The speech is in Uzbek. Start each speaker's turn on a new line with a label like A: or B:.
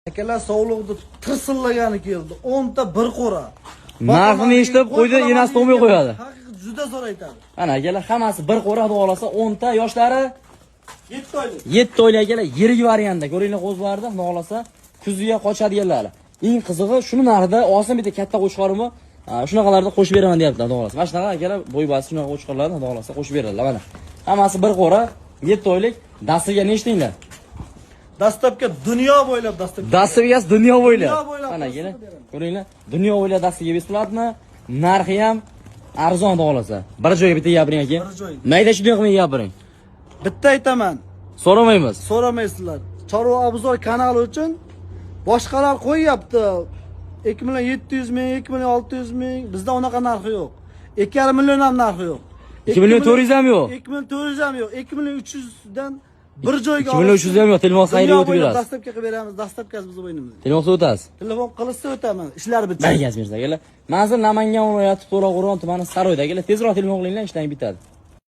A: Akalar sovliqni tirsillagani keldi. 10 ta bir qo'ra.
B: Narxini eshitib qo'ydi, enasi to'may qo'yadi.
A: Haqiqat juda zo'r aytadi.
B: Ana akalar hammasi bir qo'ra xudo xolasa 10 ta, yoshlari
A: 7 oylik.
B: 7 oylik akalar, yirik variantda. Ko'ringlar qo'zlarni, xudo xolasa kuziga qochadiganlari. Eng qizig'i shuni narida olsam bitta katta qo'chqorimi, shunaqalarda qo'shib beraman deyaptilar, xudo xolasa. Mana shunaqa akalar bo'y-basi shunaqa qo'chqorlarni xudo xolasa qo'shib beradilar mana. Hammasi bir qo'ra, 7 oylik. Dastiga ne eshtinglar?
A: Dastlabki dunyo bo'ylab dastlabki.
B: Dastiga dunyo bo'ylab.
A: Dunyo bo'ylab
B: Mana keling. Ko'ringlar, dunyo bo'ylab dastiga besplatni, narxi ham arzon xudo xolasa. Bir joyga bitta gapiring aka.
A: Bir joyga.
B: Mayda shunday qilmay gapiring.
A: Bitta aytaman.
B: So'ramaymiz.
A: So'ramaysizlar. Chorva obzor kanali uchun boshqalar qo'yyapti. 2.700 ming, 2.600 ming, bizda unaqa narxi yo'q. 2,5 million ham narxi yo'q.
B: 2.400 ham yo'q.
A: 2.400 ham yo'q. 2.300 dan bir joyga
B: 2.300 ham yo'q. Telefon xayriga o'tib berasiz.
A: Dastlabki qilib beramiz. Dastlabkasi bizning o'yinimizda.
B: Telefon o'tasiz.
A: Telefon qilsa o'taman. Ishlar bitta.
B: Bargaz bersa akalar. Manzil Namangan viloyati To'raqo'rg'on tumani Saroyda akalar. Tezroq telefon qilinglar, ishlang bitadi.